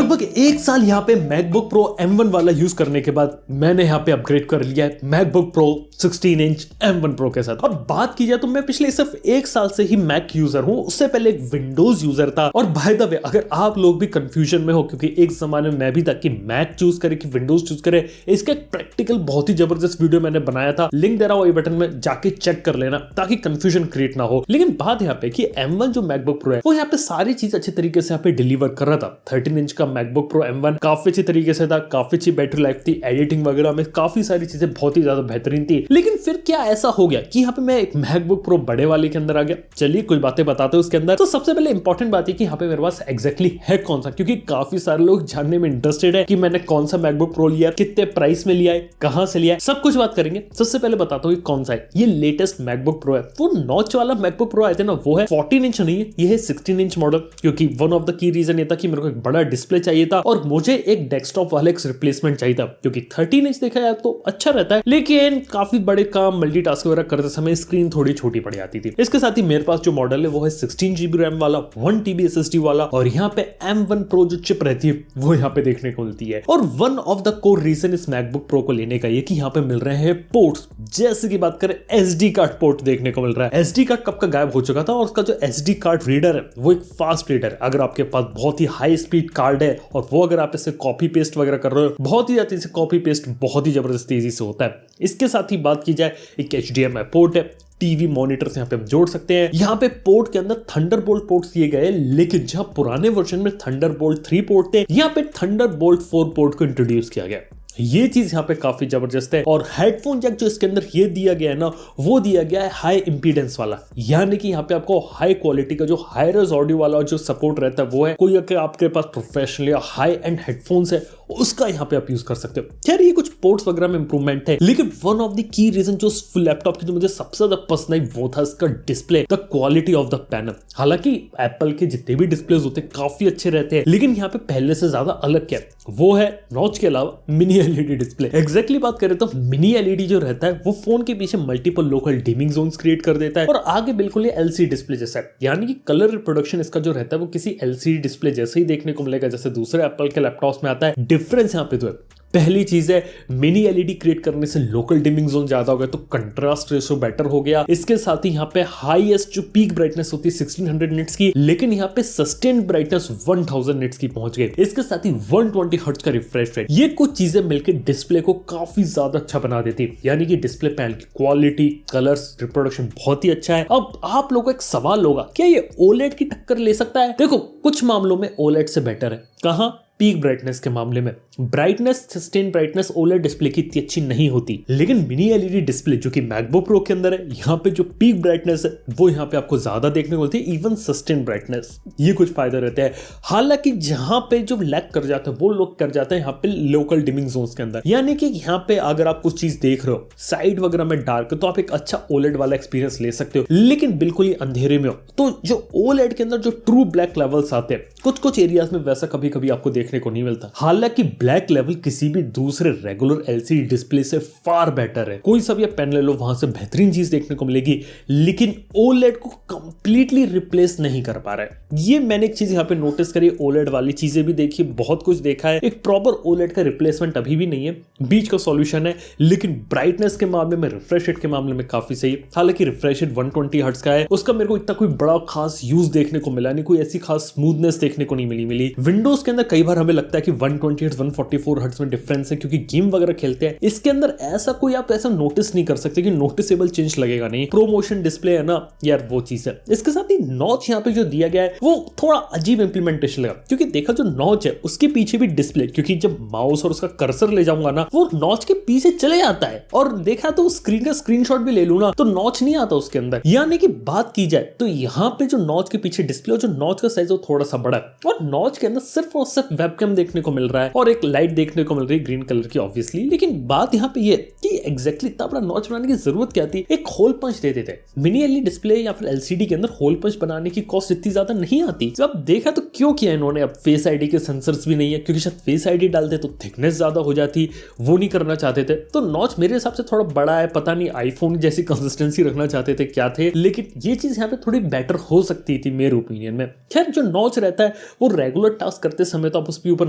लगभग एक साल यहाँ पे मैकबुक प्रो M1 वाला यूज करने के बाद मैंने यहाँ पे अपग्रेड कर लिया है MacBook pro 16 inch M1 pro के साथ। अब बात की जाए तो मैं पिछले सिर्फ एक साल से ही मैक यूजर हूँ, उससे पहले एक विंडोज यूजर था। और बाय द वे अगर आप लोग भी कंफ्यूजन में हो, क्योंकि एक जमाने में मैं भी था कि मैक चूज करे कि विंडोज चूज करे, इसका एक प्रैक्टिकल बहुत ही जबरदस्त वीडियो मैंने बनाया था, लिंक दे रहा हूँ आई बटन में, जाके चेक कर लेना ताकि कंफ्यूजन क्रिएट ना हो। लेकिन बात यहाँ पे कि M1 जो मैकबुक प्रो है वो यहाँ पे सारी चीज अच्छे तरीके से यहाँ पे डिलीवर कर रहा था। 13 इंच का मैकबुक प्रो M1 काफी अच्छी तरीके से था, काफी अच्छी बैटरी लाइफ थी, एडिटिंग वगैरह में काफी सारी चीजें बहुत ही ज्यादा बेहतरीन थी। लेकिन फिर क्या ऐसा हो गया कि यहाँ पे मैं एक मैकबुक प्रो बड़े वाले के अंदर आ गया। चलिए कुछ बातें बताते हैं उसके अंदर। तो सबसे पहले इंपॉर्टेंट बात है कि यहाँ पे मेरे पास एग्जैक्टली है कौन सा, क्योंकि काफी सारे लोग जानने में इंटरेस्टेड है कि मैंने कौन सा मैकबुक प्रो लिया, कितने प्राइस में लिया है, कहां से लिया है, सब कुछ बात करेंगे। सबसे पहले बताता हूँ कौन सा है। ये लेटेस्ट मैकबुक प्रो है। वो नॉच वाला मैकबुक प्रो आए थे ना, वो है 14 इंच नहीं है, ये है 16 इंच मॉडल। क्योंकि one of the key reason ये था कि मेरे को एक बड़ा डिस्प्ले चाहिए था और मुझे एक डेस्कटॉप वाले रिप्लेसमेंट चाहिए था, क्योंकि 13 इंच देखा जाए तो अच्छा रहता है, लेकिन काफी बड़े काम मल्टीटास्क वगैरह करते समय स्क्रीन थोड़ी छोटी पड़ जाती थी। इसके साथ ही मेरे पास जो मॉडल है वो है 16 GB रैम वाला, 1 TB SSD वाला, और यहाँ पे M1 प्रो जो चिप रहती है वो यहाँ पे देखने को मिलती है। और one of the core reason इस मैकबुक प्रो को लेने का ये कि यहाँ पे मिल रहे हैं पोर्ट्स। जैसे की बात करें SD कार्ड पोर्ट देखने को मिल रहा है। SD कार्ड कब का गायब हो चुका था और उसका जो SD कार्ड रीडर है वो एक फास्ट रीडर है। अगर आपके पास बहुत ही हाई स्पीड कार्ड है और वो अगर आप इसे कॉपी पेस्ट वगैरह कर रहे हो, बहुत ही ज्यादा इसे कॉपी पेस्ट बहुत ही जबरदस्त तेजी से होता है। इसके साथ ही बात की जाए, एक HDMI पोर्ट है, टीवी मॉनिटर से यहाँ पे हम जोड़ सकते हैं। यहाँ पे पोर्ट के अंदर थंडरबोल्ट पोर्ट्स दिए गए, लेकिन जहां पुराने वर्जन में थंडरबोल्ट 3 पोर्ट थे, यहाँ पे थंडरबोल्ट 4 पोर्ट को इंट्रोड्यूस किया गया। ये चीज यहाँ पे काफी जबरदस्त है। और हेडफोन जैक जो इसके अंदर ये दिया गया है ना, वो दिया गया है हाई इंपीडेंस वाला, यानी कि यहाँ पे आपको हाई क्वालिटी का जो हाई रेज ऑडियो वाला जो सपोर्ट रहता है वो है। कोई अगर आपके पास प्रोफेशनल या हाई एंड हेडफोन्स है उसका यहाँ पे आप यूज कर सकते हो। खैर ये कुछ पोर्ट्स वगैरह में इंप्रूवमेंट है, लेकिन one of the key reason जो फुल लैपटॉप की जो मुझे सबसे ज्यादा पसंद आई वो था इसका display, the quality of the panel. हालांकि एप्पल के जितने भी डिस्प्लेस होते हैं काफी अच्छे रहते हैं, लेकिन यहाँ पे पहले से ज्यादा अलग क्या है वो है नॉच के अलावा मिनी LED डिस्प्ले। एग्जैक्टली बात करें तो मिनी LED जो रहता है वो फोन के पीछे multiple local dimming zones create कर देता है और आगे बिल्कुल ये LCD डिस्प्ले जैसा है, यानी कि कलर रिप्रोडक्शन इसका जो रहता है वो किसी LCD डिस्प्ले जैसे ही देखने को मिलेगा जैसे दूसरे एप्पल के लैपटॉप्स में आता है। डिफरेंस यहाँ पे तो है, पहली चीज है मिनी LED क्रिएट करने से लोकल डिमिंग जोन ज्यादा हो गया, तो कंट्रास्ट रेशो बेटर हो गया। इसके साथ ही यहाँ पे हाईएस्ट जो पीक ब्राइटनेस होती है 1600 निट्स की, लेकिन यहाँ पे सस्टेन्ड ब्राइटनेस 1000 निट्स की पहुंच गई। इसके साथ ही 120 हर्ट्ज का रिफ्रेश रेट। ये कुछ चीजें मिलकर डिस्प्ले को काफी ज्यादा अच्छा बना देती है, यानी कि डिस्प्ले पैनल की क्वालिटी, कलर्स, रिप्रोडक्शन बहुत ही अच्छा है। अब आप लोगों को एक सवाल होगा, क्या ये OLED की टक्कर ले सकता है? देखो कुछ मामलों में OLED से बेटर है। कहां? पीक ब्राइटनेस के मामले में brightness, sustain brightness OLED display की इतनी अच्छी नहीं होती, लेकिन मिनी LED डिस्प्ले जो कि मैकबुक प्रो के अंदर है, यहाँ पे जो पीक ब्राइटनेस है वो यहाँ पे आपको ज्यादा देखने को मिलती है, इवन सस्टेन ब्राइटनेस। ये कुछ फायदा रहते हैं। हालांकि जहां पे जो लैग कर जाता है वो लोग कर जाते हैं यहाँ पे लोकल डिमिंग जोन्स के अंदर, यानी कि यहाँ पे अगर आप कुछ चीज देख रहे हो साइड वगैरह में डार्क तो आप एक अच्छा OLED वाला एक्सपीरियंस ले सकते हो, लेकिन बिल्कुल ही अंधेरे में हो तो जो OLED के अंदर जो ट्रू ब्लैक लेवल्स आते हैं कुछ एरियाज में वैसा कभी कभी आपको देखने को नहीं मिलता। हालांकि ब्लैक लेवल किसी भी दूसरे रेगुलर LCD डिस्प्ले से फार बेटर है। कोई सा भी पेन ले लो वहां से बेहतरीन चीज देखने को मिलेगी, लेकिन OLED को कंप्लीटली रिप्लेस नहीं कर पा रहा है। ये मैंने एक चीज यहाँ पे नोटिस करी, OLED वाली चीजें भी देखी, बहुत कुछ देखा है, एक प्रॉपर OLED का रिप्लेसमेंट अभी भी नहीं है, बीच का सॉल्यूशन है। लेकिन ब्राइटनेस के मामले में, रिफ्रेश रेट के मामले में काफी सही है। हालांकि रिफ्रेश रेट 120 हर्ट्ज का है, उसका मेरे को इतना कोई बड़ा खास यूज देखने को मिला नहीं, कोई ऐसी खास स्मूथनेस देखने को नहीं मिली। विंडोज के अंदर कई बार हमें लगता है कि 120 हर्ट्ज 144 हर्ट्ज में डिफरेंस है, क्योंकि गेम वगैरह खेलते हैं। इसके अंदर ऐसा कोई आप ऐसा नोटिस नहीं कर सकते कि नोटिसेबल चेंज लगेगा नहीं। प्रोमोशन डिस्प्ले है ना यार, वो चीज है। इसके साथ ही नॉच यहाँ पे जो दिया गया है वो थोड़ा अजीब इंप्लीमेंटेशन लगा, क्योंकि देखा जो नॉच है उसके पीछे भी डिस्प्ले, क्योंकि जब माउस और उसका कर्सर ले जाऊंगा ना वो नॉच के पीछे चले जाता है, और देखा तो स्क्रीन का स्क्रीनशॉट भी ले लूं ना तो नॉच नहीं आता उसके अंदर। यानी कि बात की जाए तो यहाँ पे जो नॉच के पीछे डिस्प्ले और जो नॉच का साइज वो थोड़ा सा बड़ा है, और नॉच के अंदर सिर्फ और सिर्फ वेबकैम देखने को मिल रहा है और एक लाइट देखने को मिल रही है ग्रीन कलर की ऑब्वियसली। लेकिन बात यहाँ पे ये कि एग्जैक्टली इतना बड़ा नॉच बनाने की जरूरत क्या थी, एक होल पंच दे देते। मिनी एलईडी डिस्प्ले या फिर एलसीडी के अंदर होल पंच बनाने की कॉस्ट इतनी ज्यादा नहीं आती। जब देखा तो क्यों किया इन्होंने। अब फेस आईडी के सेंसर्स भी नहीं है, क्योंकि शायद फेस आईडी डालते तो थिकनेस ज्यादा हो जाती, वो नहीं करना चाहते थे। तो नॉच मेरे हिसाब से थोड़ा बड़ा है, पता नहीं आईफोन जैसी कंसिस्टेंसी रखना चाहते थे क्या थे, लेकिन ये चीज यहाँ पे थोड़ी बेटर हो सकती थी मेरे ओपिनियन में। खैर जो नॉच रहता है वो रेगुलर टास्क करते समय तो आप उसके ऊपर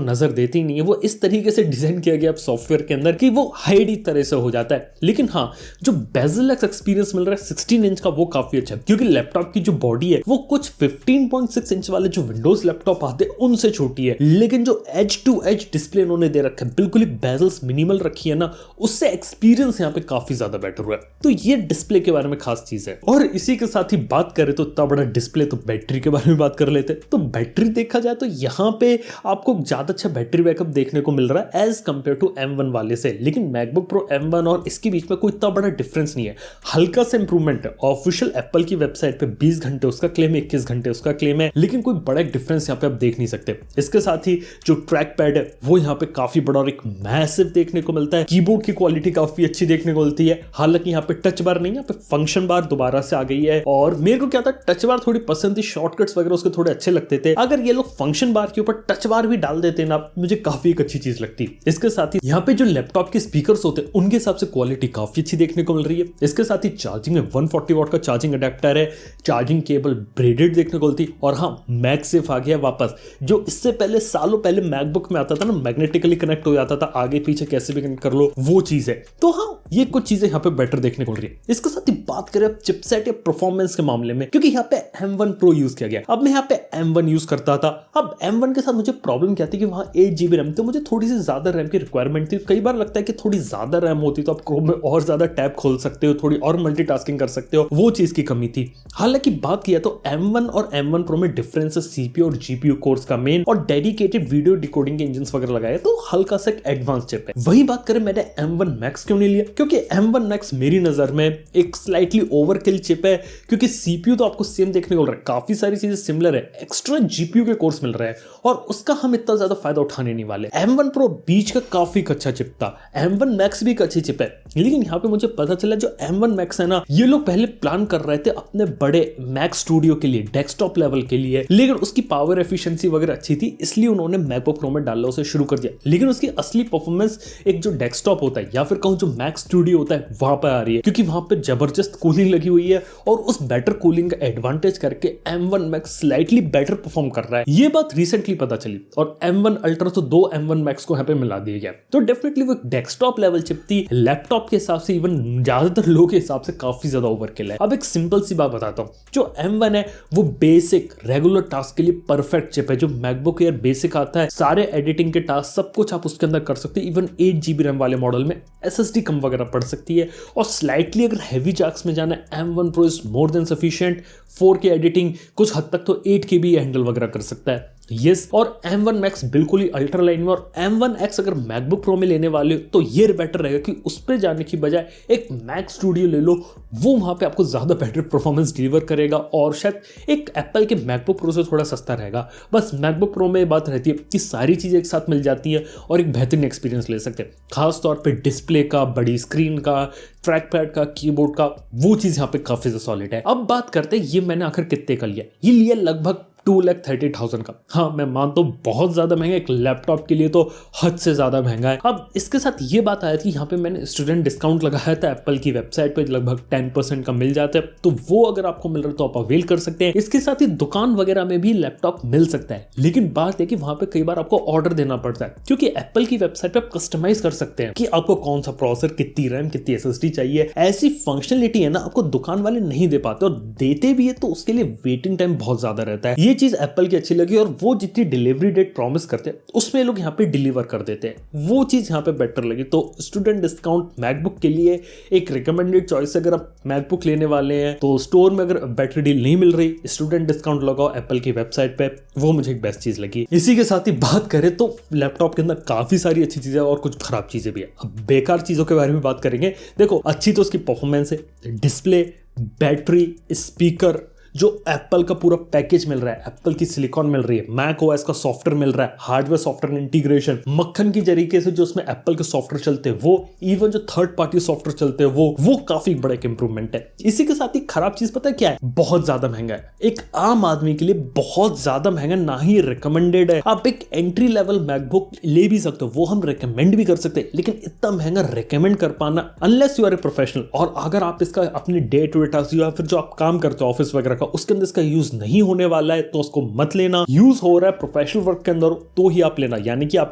नजर देते ही नहीं है, वो इस तरीके से डिजाइन किया गया सॉफ्टवेयर के अंदर कि वो हाइड ही तरह से हो जाता है। लेकिन हाँ, जो बेजललेस एक्सपीरियंस मिल रहा है 16 इंच का वो काफी अच्छा है, क्योंकि लैपटॉप की जो बॉडी है वो कुछ 15.6 इंच वाले जो विंडोज लैपटॉप आते हैं उनसे छोटी है, लेकिन जो एज टू एज डिस्प्ले इन्होंने दे रखा है, बिल्कुल ही बेजल्स मिनिमल रखी है ना, उससे एक्सपीरियंस यहाँ पे काफी ज्यादा बेटर हुआ है। तो ये डिस्प्ले के बारे में खास चीज है। और इसी के साथ ही बात करें तो इतना बड़ा डिस्प्ले, तो बैटरी के बारे में बात कर लेते। तो बैटरी देखा जाए तो यहाँ पे आपको ज्यादा अच्छा बैटरी बैकअप देखने को मिल रहा है एज कंपेयर टू M1 वाले से। लेकिन मैकबुक प्रो M1 और इसके बीच में कोई इतना बड़ा डिफरेंस नहीं है, हल्का सा इंप्रूवमेंट है। ऑफिशियल एप्पल की वेबसाइट पे 20 घंटे उसका क्लेम है, 21 घंटे उसका क्लेम है, लेकिन कोई बड़ा डिफरेंस यहाँ पे आप देख नहीं सकते। इसके साथ ही जो ट्रैक पैड है वो यहाँ पे काफी बड़ा और एक मैसिव देखने को मिलता है। कीबोर्ड की क्वालिटी काफी अच्छी देखने को मिलती है। हालांकि यहाँ पे टच बार नहीं है, यहाँ पे फंक्शन बार दोबारा से आ गई है। और मेरे को क्या था, टच बार थोड़ी पसंद थी, शॉर्टकट्स वगैरह उसके थोड़े अच्छे लगते थे। अगर ये लोग फंक्शन बार के ऊपर टच बार भी डाल देते ना, मुझे काफी एक अच्छी चीज लगती। इसके साथ ही यहाँ पे जो लैपटॉप के स्पीकर्स होते हैं उनके हिसाब से क्वालिटी काफी अच्छी देखने को मिल रही है। इसके साथ ही चार्जिंग में 140 वॉट का चार्जिंग अडेप्टर है, चार्जिंग केबल ब्रेडेड देखने को मिलती। और हाँ, मैगसेफ आ गया वापस, जो इससे पहले सालों पहले मैकबुक में आता था ना, मैग्नेटिकली कनेक्ट हो जाता था, आगे पीछे कैसे भी कनेक्ट कर लो, वो चीज है। तो हाँ, ये कुछ चीजें यहाँ पे बेटर देखने को मिल रही है। इसके साथ ही बात करें चिपसेट या परफॉर्मेंस के मामले में, क्योंकि यहाँ पे M1 Pro यूज किया गया। अब मैं यहाँ पे M1 यूज करता था। अब M1 के साथ मुझे प्रॉब्लम क्या थी कि वहां 8 GB रैम, तो मुझे थोड़ी सी ज्यादा रैम की रिक्वायरमेंट थी। कई बार लगता है कि थोड़ी ज्यादा रैम होती तो आप क्रोम में और ज्यादा टैब खोल सकते हो, थोड़ी और मल्टीटास्किंग कर सकते हो, वो चीज की कमी थी। हालांकि बात किया तो M1 और M1 Pro में डिफरेंस है CPU और GPU कोर्स का मेन, और डेडिकेटेड वीडियो डिकोडिंग के इंजन वगैरह लगाए, तो हल्का सा एडवांस चिप है। वही बात करें मैंने M1 Max क्यों नहीं लिया, क्योंकि M1 Max मेरी नजर में एक स्लाइटली ओवरकिल चिप है, क्योंकि CPU तो आपको सेम देखने को मिल रहा है, काफी सारी चीजें सिमिलर है, एक्स्ट्रा GPU के कोर्स मिल रहा है और उसका हम इतना ज्यादा फायदा उठाने नहीं वाले। M1 Pro बीच का काफी अच्छा चिप था, M1 Max भी एक अच्छी चिप है, लेकिन यहाँ पे मुझे पता चला जो M1 Max है ना, ये लोग पहले प्लान कर रहे थे अपने बड़े Mac स्टूडियो के लिए, डेस्कटॉप लेवल के लिए, लेकिन उसकी पावर एफिशिएंसी वगैरह अच्छी थी, इसलिए उन्होंने मैकबुक प्रो में डालना उसे शुरू कर दिया। लेकिन उसकी असली परफॉर्मेंस एक जो डेस्कटॉप होता है या फिर कहूं जो Mac स्टूडियो होता है वहां पर आ रही है, क्योंकि वहां पे जबरदस्त कूलिंग लगी हुई है और उस बेटर कूलिंग का एडवांटेज करके M1 Max slightly better perform कर रहा है। ये बात रिसेंटली पता चली और M1 Ultra तो दो M1 Max को यहाँ पे मिला दिया गया। तो डेफिनेटली वो डेस्कटॉप लेवल चिप थी, लैपटॉप के हिसाब से, इवन ज्यादातर लोगों के हिसाब से काफी ज्यादा ओवरकिल है। अब एक सिंपल सी बात बताता हूँ, जो M1 है वो बेसिक रेगुलर टास्क के लिए परफेक्ट चिप है। जो मैकबुक एयर बेसिक आता है, सारे एडिटिंग के टास्क सब कुछ आप उसके अंदर कर सकते हैं। इवन 8 GB रैम वाले मॉडल में SSD कम वगैरह पड़ सकती है। और स्लाइटली अगर हैवी टास्क में जाना है, M1 Pro is more than sufficient. 4K editing कुछ हद तक तो 8 KB हैंडल वगैरह कर सकता है। यस, और M1 Max बिल्कुल ही अल्ट्रा लाइन में, और M1 X अगर मैकबुक प्रो में लेने वाले हो तो ये बेटर रहेगा कि उस पर जाने की बजाय एक मैक स्टूडियो ले लो, वो वहां पे आपको ज्यादा बेटर परफॉर्मेंस डिलीवर करेगा और शायद एक एप्पल के मैकबुक प्रो से थोड़ा सस्ता रहेगा। बस मैकबुक प्रो में बात रहती है कि सारी चीजें एक साथ मिल जाती हैं और एक बेहतरीन एक्सपीरियंस ले सकते हैं, खासतौर पर डिस्प्ले का, बड़ी स्क्रीन का, ट्रैक पैड का, कीबोर्ड का, वो चीज यहाँ पे काफी ज्यादा सॉलिड है। अब बात करते हैं ये मैंने आखिर कितने का लिया। ये लिया लगभग 2,30,000 का। हाँ, मैं मानता हूँ बहुत ज्यादा महंगा, एक लैपटॉप के लिए तो हद से ज्यादा महंगा है। अब इसके साथ ये बात आया थी, यहाँ पे मैंने स्टूडेंट डिस्काउंट लगाया था एप्पल की वेबसाइट पे, लगभग 10% का मिल जाता है, तो वो अगर आपको मिल रहा है तो आप अवेल कर सकते हैं। इसके साथ ही दुकान वगैरह में भी लैपटॉप मिल सकता है, लेकिन बात है कि वहां पे कई बार आपको ऑर्डर देना पड़ता है, क्योंकि एप्पल की वेबसाइट पे आप कस्टमाइज कर सकते हैं कि आपको कौन सा प्रोसेसर, कितनी रैम, कितनी SSD चाहिए। ऐसी फंक्शनलिटी है ना, आपको दुकान वाले नहीं दे पाते, और देते भी है तो उसके लिए वेटिंग टाइम बहुत ज्यादा रहता है। ये चीज एप्पल की अच्छी लगी, और वो जितनी डिलीवरी डेट प्रॉमिस करते हैं उसमें लोग यहाँ पे डिलीवर कर देते हैं, वो चीज यहाँ पे बेटर लगी। तो स्टूडेंट डिस्काउंट मैकबुक के लिए एक रिकमेंडेड चॉइस। अगर आप मैकबुक लेने वाले हैं तो स्टोर में अगर बेटर डील नहीं मिल रही, स्टूडेंट डिस्काउंट लगाओ एप्पल की वेबसाइट पे, वो मुझे एक बेस्ट चीज लगी। इसी के साथ ही बात करें तो लैपटॉप के अंदर काफी सारी अच्छी चीजें और कुछ खराब चीजें भी है। अब बेकार चीजों के बारे में बात करेंगे। देखो, अच्छी तो उसकी परफॉर्मेंस है, डिस्प्ले, बैटरी, स्पीकर, जो एप्पल का पूरा पैकेज मिल रहा है, एप्पल की सिलिकॉन मिल रही है, मैक ओएस का सॉफ्टवेयर मिल रहा है, हार्डवेयर सॉफ्टवेयर इंटीग्रेशन, मक्खन की तरीके से जो उसमें एप्पल के सॉफ्टवेयर चलते हैं वो, इवन जो थर्ड पार्टी सॉफ्टवेयर चलते हैं वो काफी बड़ा एक इंप्रूवमेंट है। इसी के साथ ही खराब चीज पता है क्या है? बहुत ज्यादा महंगा है। एक आम आदमी के लिए बहुत ज्यादा महंगा, ना ही रिकमेंडेड है। आप एक एंट्री लेवल मैकबुक ले भी सकते हो, वो हम रिकमेंड भी कर सकते हैं, लेकिन इतना महंगा रिकमेंड कर पाना, unless you are a professional, और अगर आप इसका अपने डे टू डे टास्क या फिर जो आप काम करते हो ऑफिस वगैरह का, उसके अंदर इसका यूज नहीं होने वाला है तो उसको मत लेना। यूज हो रहा है प्रोफेशनल वर्क के अंदर तो ही आप लेना, यानी कि आप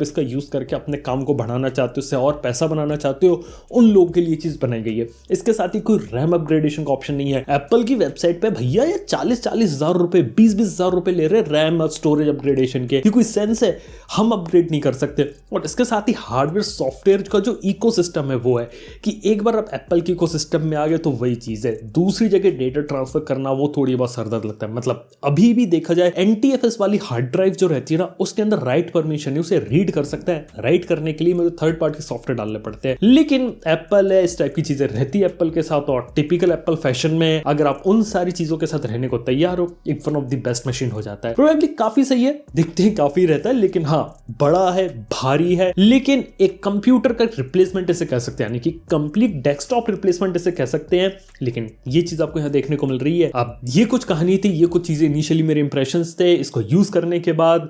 इसका यूज करके अपने काम को बढ़ाना चाहते हो, इससे और पैसा बनाना चाहते हो, उन लोगों के लिए चीज बनाई गई है। इसके साथ ही कोई रैम अपग्रेडेशन का ऑप्शन नहीं है। एप्पल की वेबसाइट पे भैया ये 40-40 हजार रुपए, 20-20 हजार रुपए ले रहे रैम और स्टोरेज अपग्रेडेशन के। ये कोई सेंस है? हम अपग्रेड नहीं कर सकते। और इसके साथ ही हार्डवेयर सॉफ्टवेयर का जो इकोसिस्टम है वो है कि एक बार आप एप्पल के इकोसिस्टम में आ गए तो वही चीज है। दूसरी जगह डेटा ट्रांसफर करना वो थोड़ी बहुत सरदर्द लगता है। मतलब अभी भी देखा जाए NTFS वाली हार्ड ड्राइव जो रहती है ना, उसके अंदर राइट परमिशन है, उसे रीड कर सकते हैं। राइट करने के लिए मुझे थर्ड पार्टी सॉफ्टवेयर डालने पड़ते हैं, लेकिन एप्पल है, इस टाइप की चीजें रहती है एप्पल के साथ। और टिपिकल एप्पल फैशन में अगर आप उन सारी चीजों के साथ रहने को तैयार हो, एक one of the best machine हो जाता है। प्रोबेबली काफी सही है, दिखते ही काफी रहता है, लेकिन हाँ बड़ा है, भारी है, लेकिन एक कंप्यूटर का रिप्लेसमेंट इसे कह सकते हैं, यानी कि कंप्लीट डेस्कटॉप रिप्लेसमेंट इसे कह सकते हैं। लेकिन ये चीज आपको यहाँ देखने को मिल रही है। अब ये कुछ कहानी थी, ये कुछ चीजें इनिशियली मेरे इंप्रेशंस थे इसको यूज करने के बाद,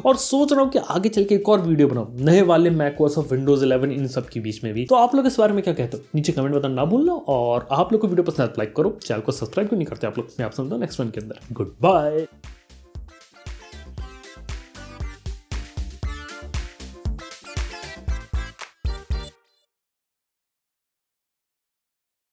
और सोच रहा हूँ कि आगे चल के एक और वीडियो बनाऊं नए वाले मैकओएस और विंडोज 11 इन सब के बीच में भी। तो आप लोग इस बारे में क्या कहते हो नीचे कमेंट बताना ना भूलना, और आप लोग को वीडियो पसंद आए तो लाइक करो, चैनल को सब्सक्राइब क्यों नहीं करते आप लोग। मैं आप समझता हूँ नेक्स्ट वन के अंदर। Good bye.